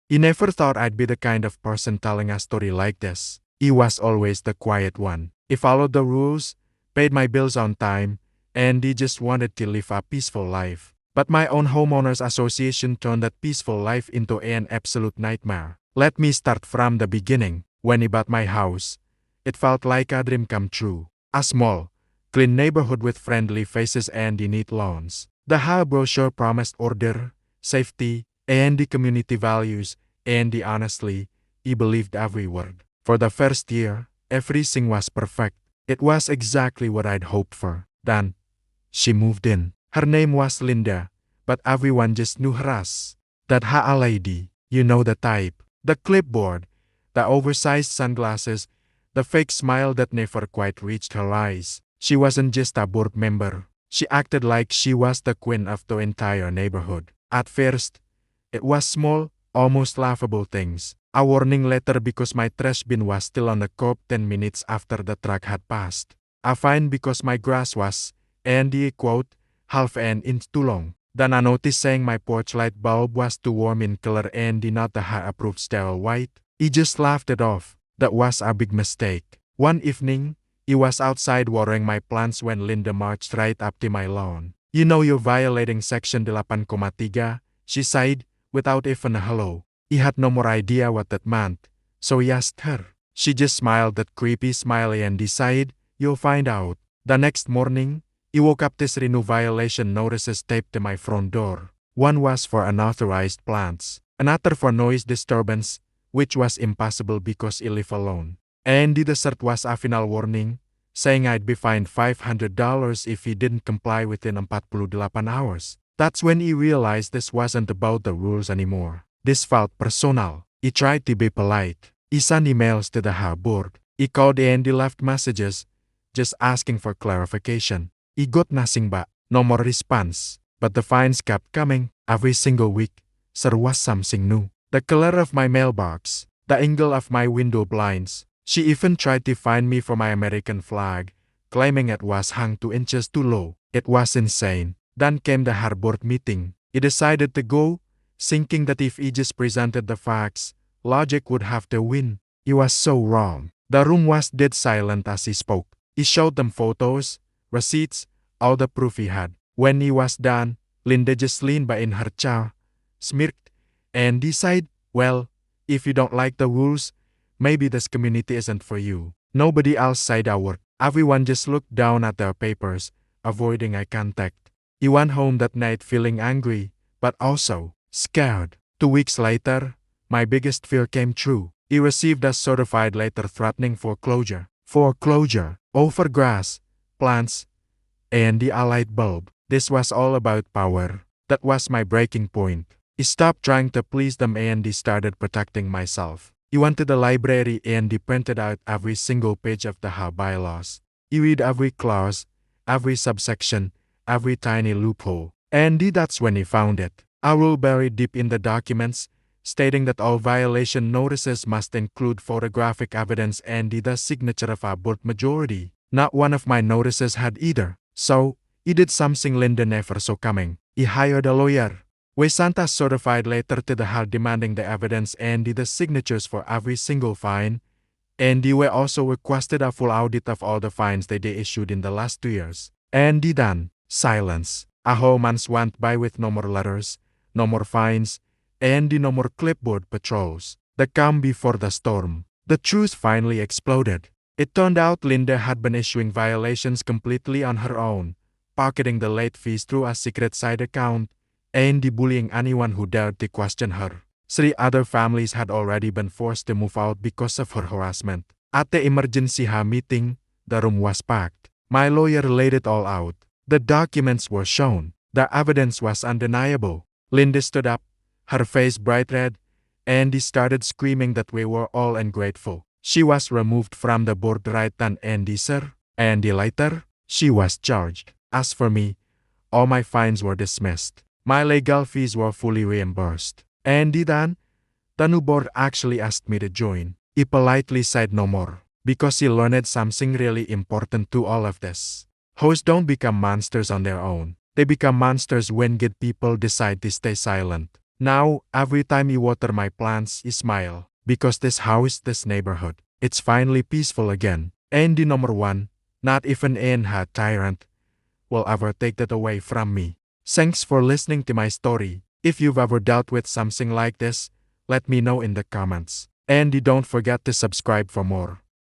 He never thought I'd be the kind of person telling a story like this. He was always the quiet one. He followed the rules, paid my bills on time, and he just wanted to live a peaceful life. But my own homeowners association turned that peaceful life into an absolute nightmare. Let me start from the beginning. When he bought my house, it felt like a dream come true. A small, clean neighborhood with friendly faces and neat lawns. The HOA brochure promised order, safety, and the community values, and honestly, he believed every word. For the first year, everything was perfect. It was exactly what I'd hoped for. Then, she moved in. Her name was Linda, but everyone just knew her as that HOA lady. You know the type. The clipboard, the oversized sunglasses, the fake smile that never quite reached her eyes. She wasn't just a board member. She acted like she was the queen of the entire neighborhood. At first, it was small, almost laughable things. A warning letter because my trash bin was still on the curb 10 minutes after the truck had passed. A fine because my grass was, and the quote, half an inch too long. Then a notice saying my porch light bulb was too warm in color and not the HOA-approved sterile white. He just laughed it off. That was a big mistake. One evening, he was outside watering my plants when Linda marched right up to my lawn. You know you're violating section 8,3, she sighed, without even a hello. He had no more idea what that meant, so he asked her. She just smiled that creepy smile and decided, you'll find out. The next morning, he woke up to 3 new violation notices taped to my front door. One was for unauthorized plants, another for noise disturbance, which was impossible because he lived alone. And the third was a final warning, saying I'd be fined $500 if he didn't comply within 48 hours. That's when he realized this wasn't about the rules anymore. This felt personal. He tried to be polite. He sent emails to the HOA board. He called and he left messages, just asking for clarification. He got nothing back, no more response. But the fines kept coming. Every single week, there was something new. The color of my mailbox, the angle of my window blinds. She even tried to fine me for my American flag, claiming it was hung 2 inches too low. It was insane. Then came the HOA board meeting. He decided to go, thinking that if he just presented the facts, logic would have to win. He was so wrong. The room was dead silent as he spoke. He showed them photos, receipts, all the proof he had. When he was done, Linda just leaned by in her chair, smirked, and decided, well, if you don't like the rules, maybe this community isn't for you. Nobody else said a word. Everyone just looked down at their papers, avoiding eye contact. He went home that night feeling angry, but also scared. 2 weeks later, my biggest fear came true. He received a certified letter threatening foreclosure. Foreclosure over grass, plants, and the light bulb. This was all about power. That was my breaking point. He stopped trying to please them and he started protecting myself. He went to the library and he printed out every single page of the HOA bylaws. He read every clause, every subsection, every tiny loophole. And that's when he found it. A rule buried deep in the documents, stating that all violation notices must include photographic evidence and the signature of a board majority. Not one of my notices had either. So, he did something Linda never saw coming. He hired a lawyer. We sent a certified letter to the HOA demanding the evidence and the signatures for every single fine, and we also requested a full audit of all the fines that they issued in the last 2 years. And then, silence. A whole month went by with no more letters, no more fines, and no more clipboard patrols. The calm before the storm. The truth finally exploded. It turned out Linda had been issuing violations completely on her own, pocketing the late fees through a secret side account, and bullying anyone who dared to question her. 3 other families had already been forced to move out because of her harassment. At the emergency HOA meeting, the room was packed. My lawyer laid it all out. The documents were shown. The evidence was undeniable. Linda stood up, her face bright red, and started screaming that we were all ungrateful. She was removed from the board right then and sir, and later, she was charged. As for me, all my fines were dismissed. My legal fees were fully reimbursed. And then, the new board actually asked me to join. He politely said no more, because he learned something really important to all of this. HOAs don't become monsters on their own. They become monsters when good people decide to stay silent. Now, every time you water my plants, you smile. Because this house, this neighborhood, it's finally peaceful again. And the number one, not even an hard tyrant will ever take that away from me. Thanks for listening to my story. If you've ever dealt with something like this, let me know in the comments. And don't forget to subscribe for more.